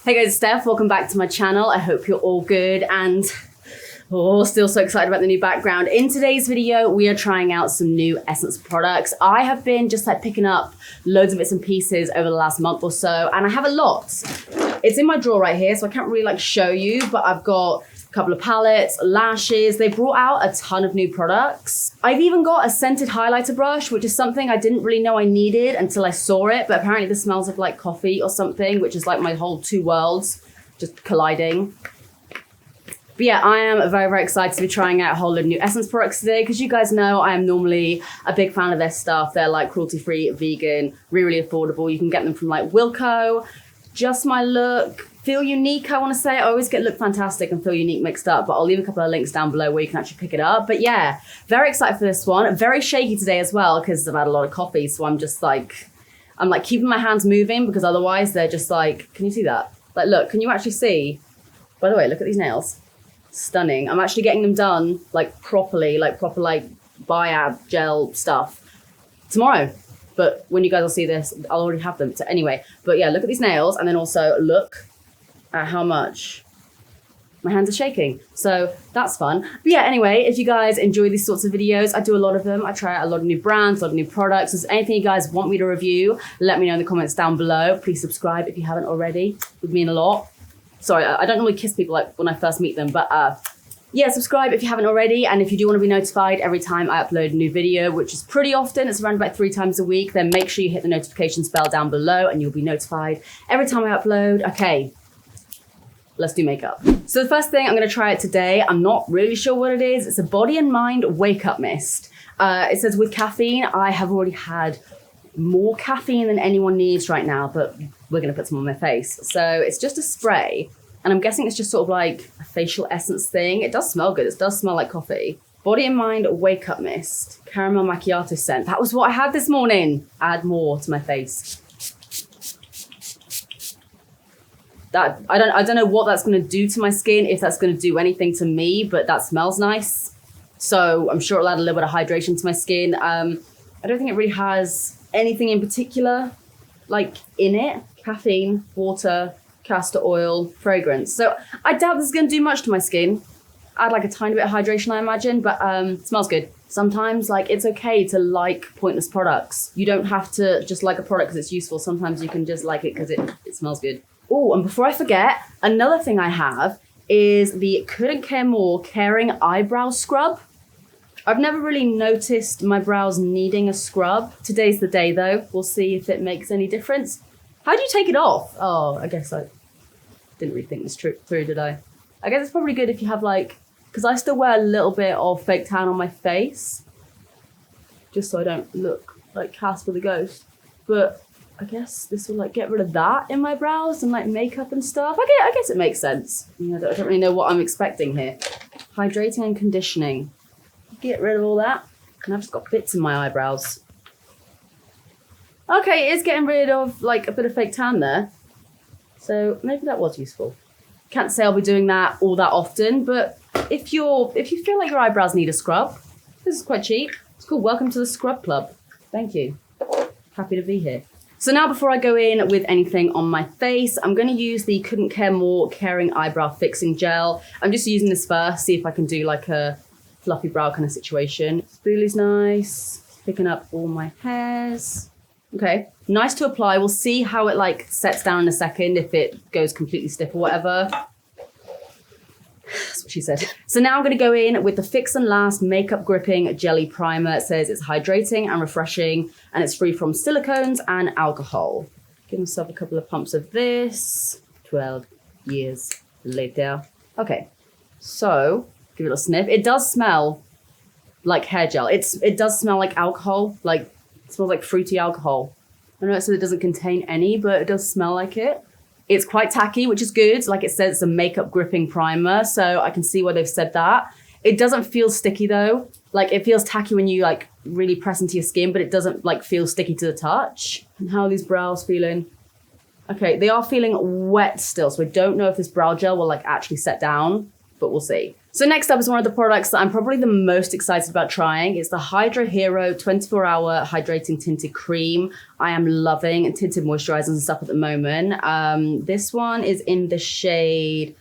Hey guys, it's Steph. Welcome back to my channel. I hope you're all good and still so excited about the new background. In today's video, we are trying out some new Essence products. I have been just like picking up loads of bits and pieces over the last month or so, and I have a lot. It's in my drawer right here, so I can't really like show you, but I've got a couple of palettes, lashes. They brought out a ton of new products. I've even got a scented highlighter brush, which is something I didn't really know I needed until I saw it, but apparently this smells of like coffee or something, which is like my whole two worlds just colliding. But yeah, I am very, very excited to be trying out a whole load of new Essence products today, because you guys know I am normally a big fan of their stuff. They're like cruelty-free, vegan, really, really affordable. You can get them from like Wilco, Just My Look, Feel Unique, I want to say. I always get Look Fantastic and Feel Unique mixed up, but I'll leave a couple of links down below where you can actually pick it up. But yeah, very excited for this one. Very shaky today as well, because I've had a lot of coffee, so I'm just like, I'm like keeping my hands moving, because otherwise they're just like, can you see that? Like, look, can you actually see? By the way, look at these nails. Stunning. I'm actually getting them done like properly, like proper like biab gel stuff tomorrow. But when you guys will see this, I'll already have them. So anyway, but yeah, look at these nails, and then also look at how much my hands are shaking. So that's fun. But yeah, anyway, if you guys enjoy these sorts of videos, I do a lot of them. I try out a lot of new brands, a lot of new products. If there's anything you guys want me to review, let me know in the comments down below. Please subscribe if you haven't already. It would mean a lot. Sorry, I don't normally kiss people like when I first meet them, but yeah, subscribe if you haven't already. And if you do want to be notified every time I upload a new video, which is pretty often, it's around about 3 times a week, then make sure you hit the notifications bell down below and you'll be notified every time I upload. Okay, let's do makeup. So the first thing I'm going to try it today, I'm not really sure what it is. It's a Body and Mind Wake Up Mist. It says with caffeine. I have already had more caffeine than anyone needs right now, but we're gonna put some on my face. So it's just a spray, and I'm guessing it's just sort of like a facial essence thing. It does smell good. It does smell like coffee. Body and Mind Wake Up Mist, caramel macchiato scent. That was what I had this morning. Add more to my face. That I don't know what that's gonna do to my skin, if that's gonna do anything to me, but that smells nice. So I'm sure it'll add a little bit of hydration to my skin. I don't think it really has anything in particular like in it. Caffeine, water, castor oil, fragrance. So I doubt this is going to do much to my skin. Add like a tiny bit of hydration, I imagine, but it smells good. Sometimes like it's okay to like pointless products. You don't have to just like a product because it's useful. Sometimes you can just like it because it smells good. Oh, and before I forget, another thing I have is the Couldn't Care More Caring Eyebrow Scrub. I've never really noticed my brows needing a scrub. Today's the day though. We'll see if it makes any difference. How do you take it off? Oh, I guess I didn't really think this through, did I? I guess it's probably good if you have like, because I still wear a little bit of fake tan on my face, just so I don't look like Casper the Ghost. But I guess this will like get rid of that in my brows and like makeup and stuff. I guess it makes sense. You know, I don't really know what I'm expecting here. Hydrating and conditioning. Get rid of all that, and I've just got bits in my eyebrows. Okay, it is getting rid of like a bit of fake tan there, so maybe that was useful. Can't say I'll be doing that all that often, but if you feel like your eyebrows need a scrub, this is quite cheap. It's called Welcome to the Scrub Club. Thank you. Happy to be here. So now before I go in with anything on my face, I'm going to use the Couldn't Care More Caring Eyebrow Fixing Gel. I'm just using this first, see if I can do like a fluffy brow kind of situation. Spoolie's nice, picking up all my hairs. Okay, nice to apply. We'll see how it like sets down in a second, if it goes completely stiff or whatever. That's what she said. So now I'm going to go in with the Fix and Last Makeup Gripping Jelly Primer. It says it's hydrating and refreshing, and it's free from silicones and alcohol. Give myself a couple of pumps of this. 12 years later. Okay, so give it a sniff. It does smell like hair gel. It does smell like alcohol. Like, it smells like fruity alcohol. I know it says it doesn't contain any, but it does smell like it. It's quite tacky, which is good. Like it says, it's a makeup gripping primer, so I can see why they've said that. It doesn't feel sticky though. Like it feels tacky when you like really press into your skin, but it doesn't like feel sticky to the touch. And how are these brows feeling? Okay, they are feeling wet still, so I don't know if this brow gel will like actually set down. but we'll see. So next up is one of the products that I'm probably the most excited about trying. It's the HYDRA Hero 24-hour hydrating tinted cream. I am loving tinted moisturizers and stuff at the moment. This one is in the shade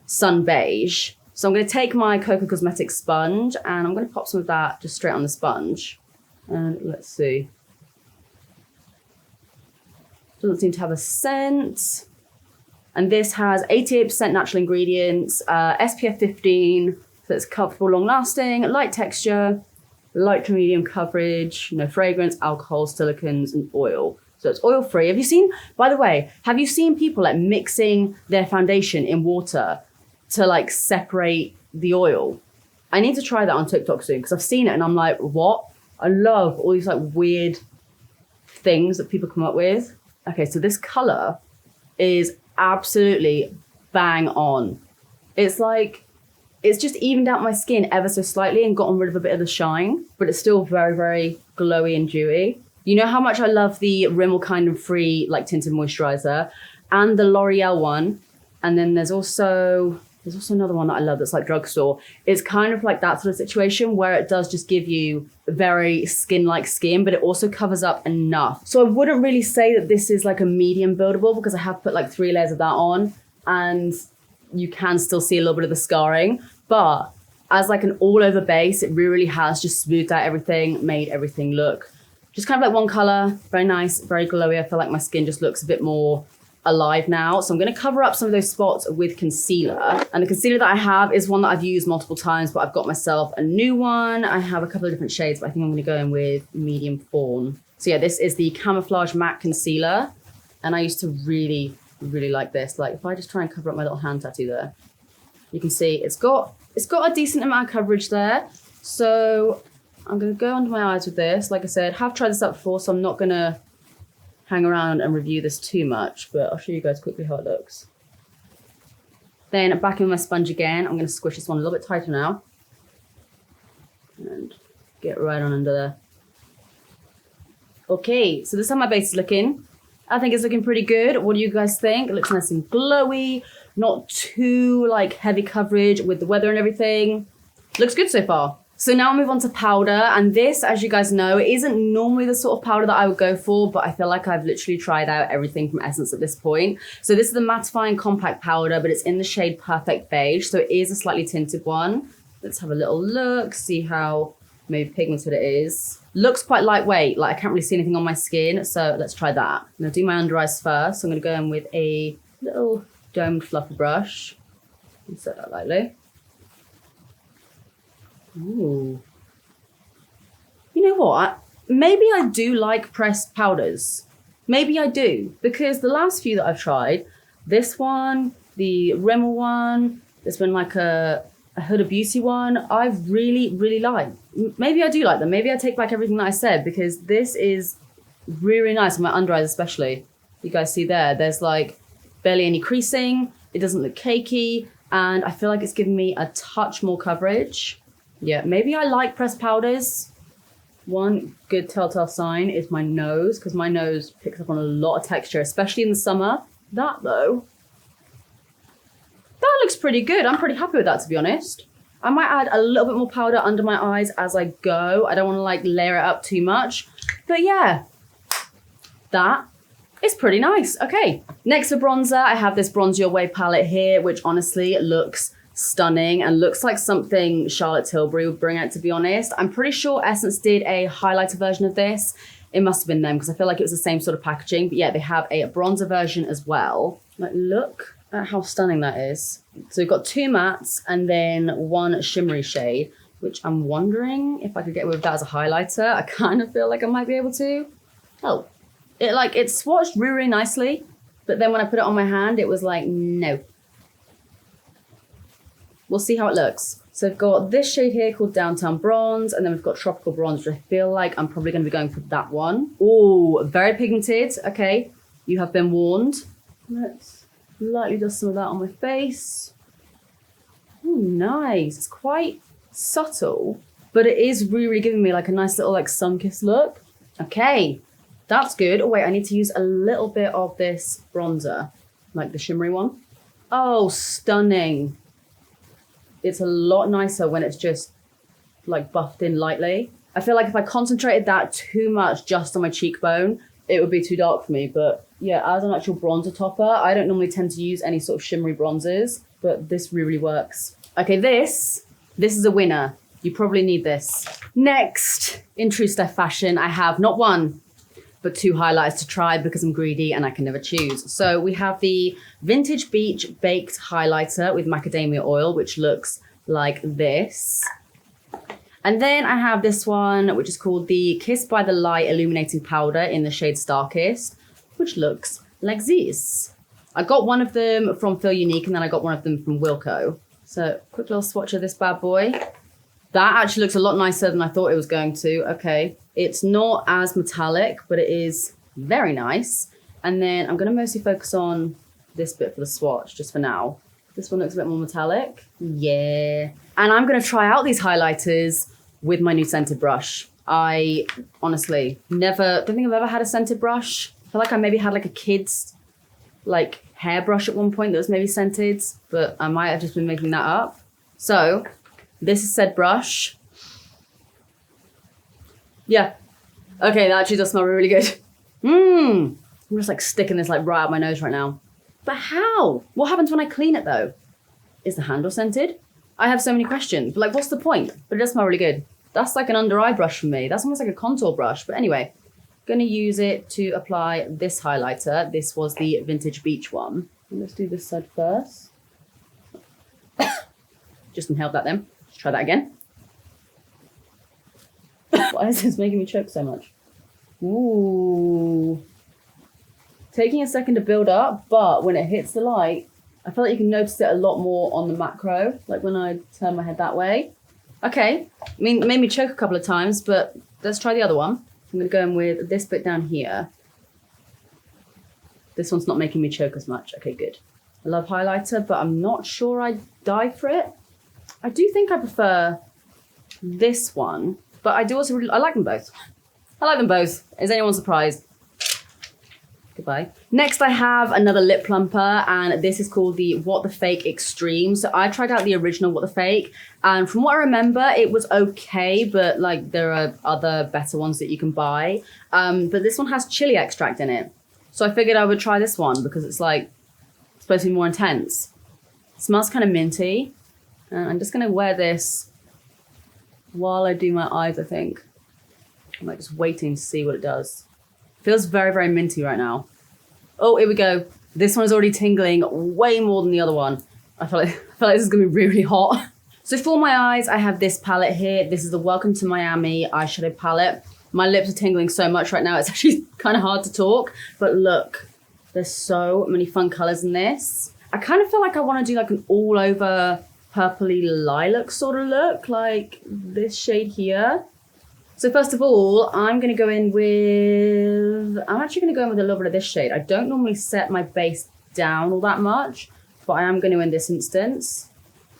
Sun Beige. So I'm going to take my Cocoa Cosmetics sponge and I'm going to pop some of that just straight on the sponge. And let's see. Doesn't seem to have a scent. And this has 88% natural ingredients, SPF 15, so it's comfortable, long-lasting, light texture, light to medium coverage, no fragrance, alcohol, silicones, and oil. So it's oil-free. Have you seen, by the way, have you seen people like mixing their foundation in water to like separate the oil? I need to try that on TikTok soon because I've seen it and I'm like, what? I love all these like weird things that people come up with. Okay, so this color is absolutely bang on. It's like, it's just evened out my skin ever so slightly and gotten rid of a bit of the shine, but it's still very, very glowy and dewy. You know how much I love the Rimmel Kind of Free like tinted moisturizer and the L'Oreal one. And then there's also another one that I love that's like drugstore. It's kind of like that sort of situation where it does just give you very skin-like skin, but it also covers up enough. So I wouldn't really say that this is like a medium buildable because I have put like 3 layers of that on and you can still see a little bit of the scarring. But as like an all-over base, it really has just smoothed out everything, made everything look just kind of like one color, very nice, very glowy. I feel like my skin just looks a bit more alive now. So I'm going to cover up some of those spots with concealer. And the concealer that I have is one that I've used multiple times, but I've got myself a new one. I have a couple of different shades, but I think I'm going to go in with medium fawn. So yeah, this is the Camouflage Matte Concealer. And I used to really, really like this. Like if I just try and cover up my little hand tattoo there, you can see it's got a decent amount of coverage there. So I'm going to go under my eyes with this. Like I said, have tried this out before, so I'm not going to hang around and review this too much, but I'll show you guys quickly how it looks. Then back in my sponge again, I'm going to squish this one a little bit tighter now. And get right on under there. Okay, so this is how my base is looking. I think it's looking pretty good. What do you guys think? It looks nice and glowy, not too like heavy coverage with the weather and everything. Looks good so far. So now I'll move on to powder, and this, as you guys know, isn't normally the sort of powder that I would go for, but I feel like I've literally tried out everything from Essence at this point. So this is the Mattifying Compact Powder, but it's in the shade Perfect Beige, so it is a slightly tinted one. Let's have a little look, see how maybe pigmented it is. Looks quite lightweight, like I can't really see anything on my skin, so let's try that. I'm gonna do my under eyes first. So I'm gonna go in with a little domed fluffy brush and set that lightly. Ooh. You know what? Maybe I do like pressed powders. Maybe I do, because the last few that I've tried, this one, the Rimmel one, there's been like a Huda Beauty one, I've really, really liked. Maybe I do like them. Maybe I take back everything that I said, because this is really, really nice on my under eyes especially. You guys see there, there's like barely any creasing. It doesn't look cakey, and I feel like it's giving me a touch more coverage. Yeah, maybe I like pressed powders. One good telltale sign is my nose, because my nose picks up on a lot of texture, especially in the summer. That though, that looks pretty good. I'm pretty happy with that, to be honest. I might add a little bit more powder under my eyes as I go. I don't want to like layer it up too much. But yeah, that is pretty nice. Okay, next for bronzer, I have this Bronze Your Way palette here, which honestly looks stunning and looks like something Charlotte Tilbury would bring out, to be honest. I'm pretty sure Essence did a highlighter version of this. It must have been them, because I feel like it was the same sort of packaging. But yeah, they have a bronzer version as well. Like, look at how stunning that is. So we've got 2 mattes and then 1 shimmery shade, which I'm wondering if I could get away with that as a highlighter. I kind of feel like I might be able to. Oh, it swatched really, really nicely. But then when I put it on my hand, it was like, no. We'll see how it looks. So I've got this shade here called Downtown Bronze, and then we've got Tropical Bronze, which I feel like I'm probably going to be going for that one. Oh, very pigmented. Okay, you have been warned. Let's lightly dust some of that on my face. Oh, nice. It's quite subtle, but it is really giving me like a nice little like sun-kissed look. Okay, that's good. Oh wait, I need to use a little bit of this bronzer, like the shimmery one. Oh, stunning. it's a lot nicer when it's just like buffed in lightly. I feel like if I concentrated that too much just on my cheekbone, it would be too dark for me. But yeah, as an actual bronzer topper, I don't normally tend to use any sort of shimmery bronzers, but this really works. Okay, this is a winner. You probably need this. Next, in true Steph fashion, I have not one, but 2 highlighters to try because I'm greedy and I can never choose. So we have the Vintage Beach Baked Highlighter with macadamia oil, which looks like this. And then I have this one, which is called the Kiss by the Light Illuminating Powder in the shade Starkest, which looks like this. I got one of them from Feel Unique and then I got one of them from Wilco. So quick little swatch of this bad boy. That actually looks a lot nicer than I thought it was going to. Okay, it's not as metallic, but it is very nice. And then I'm gonna mostly focus on this bit for the swatch, just for now. This one looks a bit more metallic. Yeah. And I'm gonna try out these highlighters with my new scented brush. I honestly don't think I've ever had a scented brush. I feel like I maybe had like a kid's like hairbrush at one point that was maybe scented, but I might have just been making that up. So this is said brush. Yeah. Okay, that actually does smell really good. I'm just like sticking this like right out my nose right now. But how? What happens when I clean it though? Is the handle scented? I have so many questions, but like what's the point? But it does smell really good. That's like an under eye brush for me. That's almost like a contour brush. But anyway, gonna use it to apply this highlighter. This was the Vintage Beach one. And let's do this side first. Just inhaled that then. Let's try that again. Why is this making me choke so much? Ooh. Taking a second to build up, but when it hits the light, I feel like you can notice it a lot more on the macro, like when I turn my head that way. Okay, I mean, it made me choke a couple of times, but let's try the other one. I'm gonna go in with this bit down here. This one's not making me choke as much. Okay, good. I love highlighter, but I'm not sure I'd die for it. I do think I prefer this one, but I do also really, I like them both. I like them both. Is anyone surprised? Goodbye. Next, I have another lip plumper, and this is called the What the Fake Extreme. So I tried out the original What the Fake, and from what I remember, it was okay, but like there are other better ones that you can buy. But this one has chili extract in it. So I figured I would try this one because it's like supposed to be more intense. It smells kind of minty. And I'm just gonna wear this while I do my eyes, I think. I'm like just waiting to see what it does. Feels very, very minty right now. Oh, here we go. This one is already tingling way more than the other one. I feel like this is gonna be really hot. So for my eyes, I have this palette here. This is the Welcome to Miami eyeshadow palette. My lips are tingling so much right now, it's actually kind of hard to talk. But look, there's so many fun colors in this. I kind of feel like I wanna do like an all over purpley lilac sort of look, like this shade here. So first of all, I'm actually gonna go in with a little bit of this shade. I don't normally set my base down all that much, but I am gonna in this instance.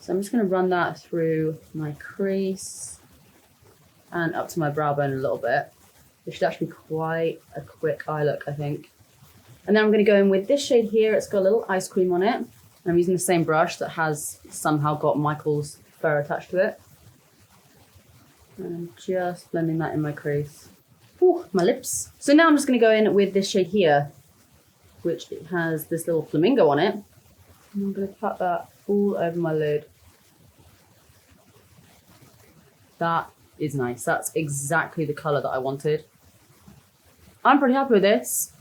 So I'm just gonna run that through my crease and up to my brow bone a little bit. This should actually be quite a quick eye look, I think. And then I'm gonna go in with this shade here. It's got a little ice cream on it. I'm using the same brush that has somehow got Michael's fur attached to it. And I'm just blending that in my crease. Ooh, my lips. So now I'm just gonna go in with this shade here, which has this little flamingo on it. And I'm gonna pat that all over my lid. That is nice. That's exactly the color that I wanted. I'm pretty happy with this.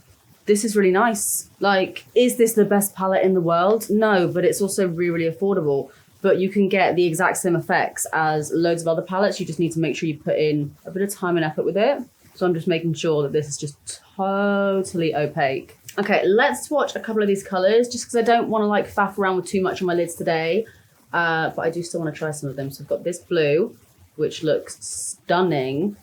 This is really nice. Like, is this the best palette in the world? No, but it's also really, really affordable. But you can get the exact same effects as loads of other palettes. You just need to make sure you put in a bit of time and effort with it. So I'm just making sure that this is just totally opaque. Okay, let's swatch a couple of these colors just because I don't want to like faff around with too much on my lids today. But I do still want to try some of them. So I've got this blue, which looks stunning.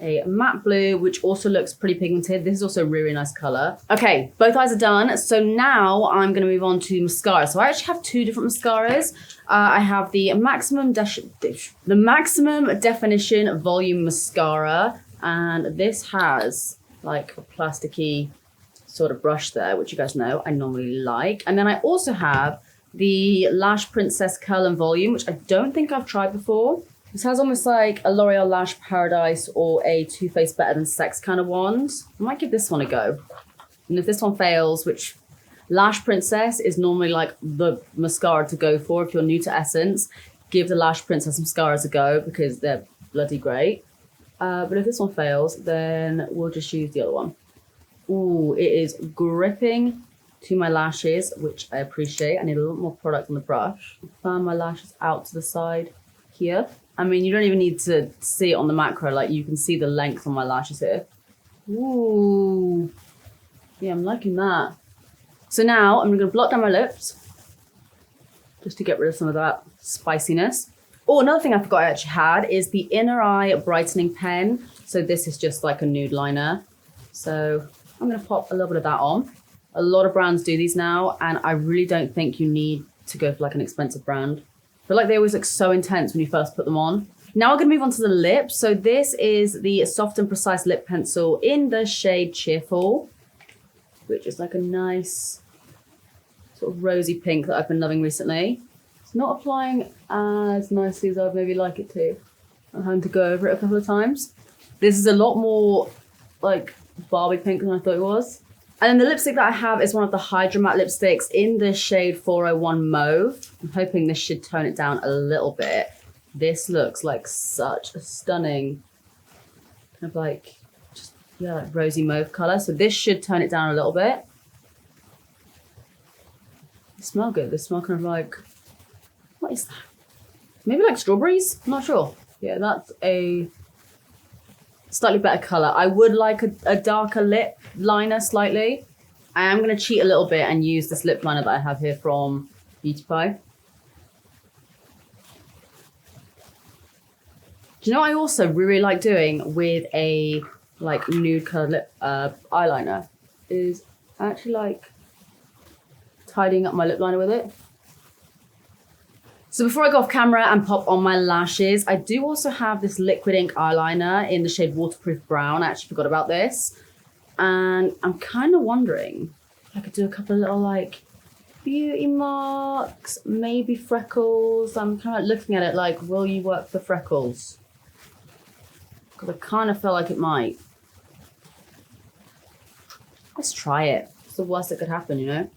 A matte blue, which also looks pretty pigmented. This is also a really nice color. Okay, both eyes are done. So now I'm gonna move on to mascara. So I actually have 2 different mascaras. I have the maximum definition volume mascara, and this has like a plasticky sort of brush there, which you guys know I normally like. And then I also have the Lash Princess Curl and Volume, which I don't think I've tried before. This has almost like a L'Oreal Lash Paradise or a Too Faced Better Than Sex kind of wand. I might give this one a go. And if this one fails, which Lash Princess is normally like the mascara to go for if you're new to Essence, give the Lash Princess mascaras a go because they're bloody great. But if this one fails, then we'll just use the other one. Ooh, it is gripping to my lashes, which I appreciate. I need a little more product on the brush. Fan my lashes out to the side here. I mean, you don't even need to see it on the macro. Like, you can see the length on my lashes here. Ooh. Yeah, I'm liking that. So now I'm going to blot down my lips just to get rid of some of that spiciness. Oh, another thing I forgot I actually had is the Inner Eye Brightening Pen. So this is just like a nude liner. So I'm going to pop a little bit of that on. A lot of brands do these now, and I really don't think you need to go for like an expensive brand. I feel like they always look so intense when you first put them on. Now we're going to move on to the lips. So this is the Soft and Precise Lip Pencil in the shade Cheerful, which is like a nice sort of rosy pink that I've been loving recently. It's not applying as nicely as I'd maybe like it to. I'm having to go over it a couple of times. This is a lot more like Barbie pink than I thought it was. And then the lipstick that I have is one of the HYDRA matte lipsticks in the shade 401 Mauve. I'm hoping this should tone it down a little bit. This looks like such a stunning kind of like, just, yeah, like rosy mauve color. So this should tone it down a little bit. They smell good. They smell kind of like, what is that? Maybe like strawberries? I'm not sure. Yeah, that's a slightly better color. I would like a darker lip liner slightly. I am going to cheat a little bit and use this lip liner that I have here from Beauty Pie. Do you know what I also really like doing with a like nude colored lip eyeliner is actually like tidying up my lip liner with it. So before I go off camera and pop on my lashes, I do also have this liquid ink eyeliner in the shade Waterproof Brown. I actually forgot about this. And I'm kind of wondering if I could do a couple of little like beauty marks, maybe freckles. I'm kind of looking at it like, will you work for freckles? Because I kind of feel like it might. Let's try it. It's the worst that could happen, you know?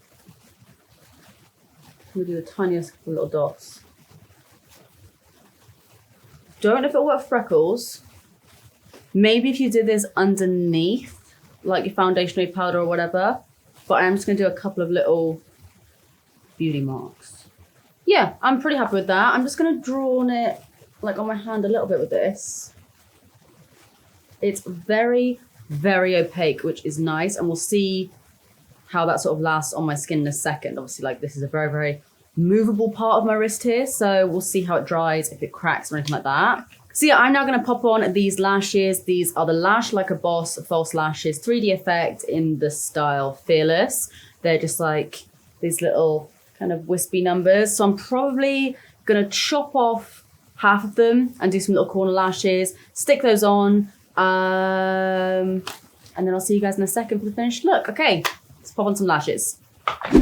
We'll do the tiniest couple little dots. Don't know if it'll work for freckles. Maybe if you did this underneath, like your foundation powder or whatever. But I'm just going to do a couple of little beauty marks. Yeah, I'm pretty happy with that. I'm just going to draw on it, like on my hand a little bit with this. It's very, very opaque, which is nice. And we'll see how that sort of lasts on my skin in a second. Obviously, like this is a very, very movable part of my wrist here. So we'll see how it dries, if it cracks or anything like that. So yeah, I'm now gonna pop on these lashes. These are the Lash Like a Boss False Lashes 3D Effect in the style Fearless. They're just like these little kind of wispy numbers. So I'm probably gonna chop off half of them and do some little corner lashes, stick those on, and then I'll see you guys in a second for the finished look. Okay. Let's pop on some lashes.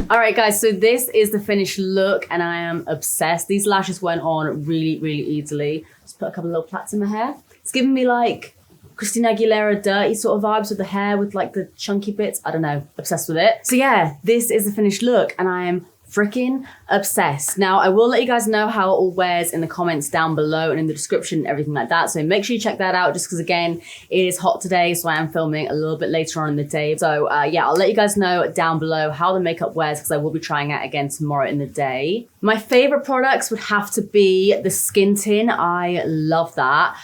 All right, guys, so this is the finished look and I am obsessed. These lashes went on really, really easily. Just put a couple of little plaits in my hair. It's giving me like Christina Aguilera dirty sort of vibes with the hair with like the chunky bits. I don't know, obsessed with it. So yeah, this is the finished look and I am freaking obsessed. Now, I will let you guys know how it all wears in the comments down below and in the description and everything like that. So make sure you check that out just because, again, it is hot today. So I am filming a little bit later on in the day. So yeah, I'll let you guys know down below how the makeup wears because I will be trying it again tomorrow in the day. My favorite products would have to be the skin tin. I love that.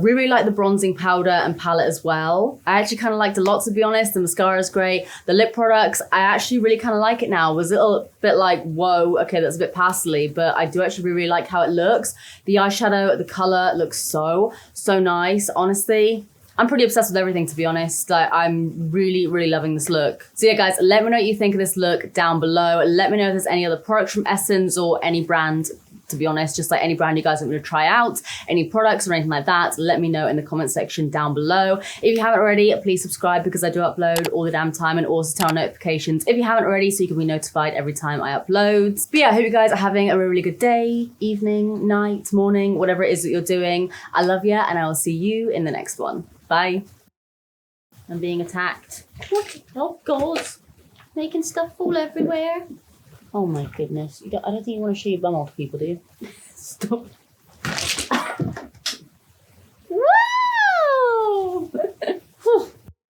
Really like the bronzing powder and palette as well. I actually kind of liked a lot, to be honest. The mascara is great. The lip products, I actually really kind of like it now. It was a little bit like, whoa, okay, that's a bit pastely, but I do actually really like how it looks. The eyeshadow, the color looks so nice. Honestly, I'm pretty obsessed with everything, to be honest. Like, I'm really, really loving this look. So yeah, guys, let me know what you think of this look down below. Let me know if there's any other products from Essence or any brand to be honest, just like any brand you guys want me to try out, any products or anything like that, let me know in the comment section down below. If you haven't already, please subscribe because I do upload all the damn time, and also turn on notifications if you haven't already so you can be notified every time I upload. But yeah, I hope you guys are having a really good day, evening, night, morning, whatever it is that you're doing. I love you, and I will see you in the next one. Bye. I'm being attacked. What? Oh God. Making stuff fall everywhere. Oh my goodness. I don't think you want to show your bum off people, do you? Stop.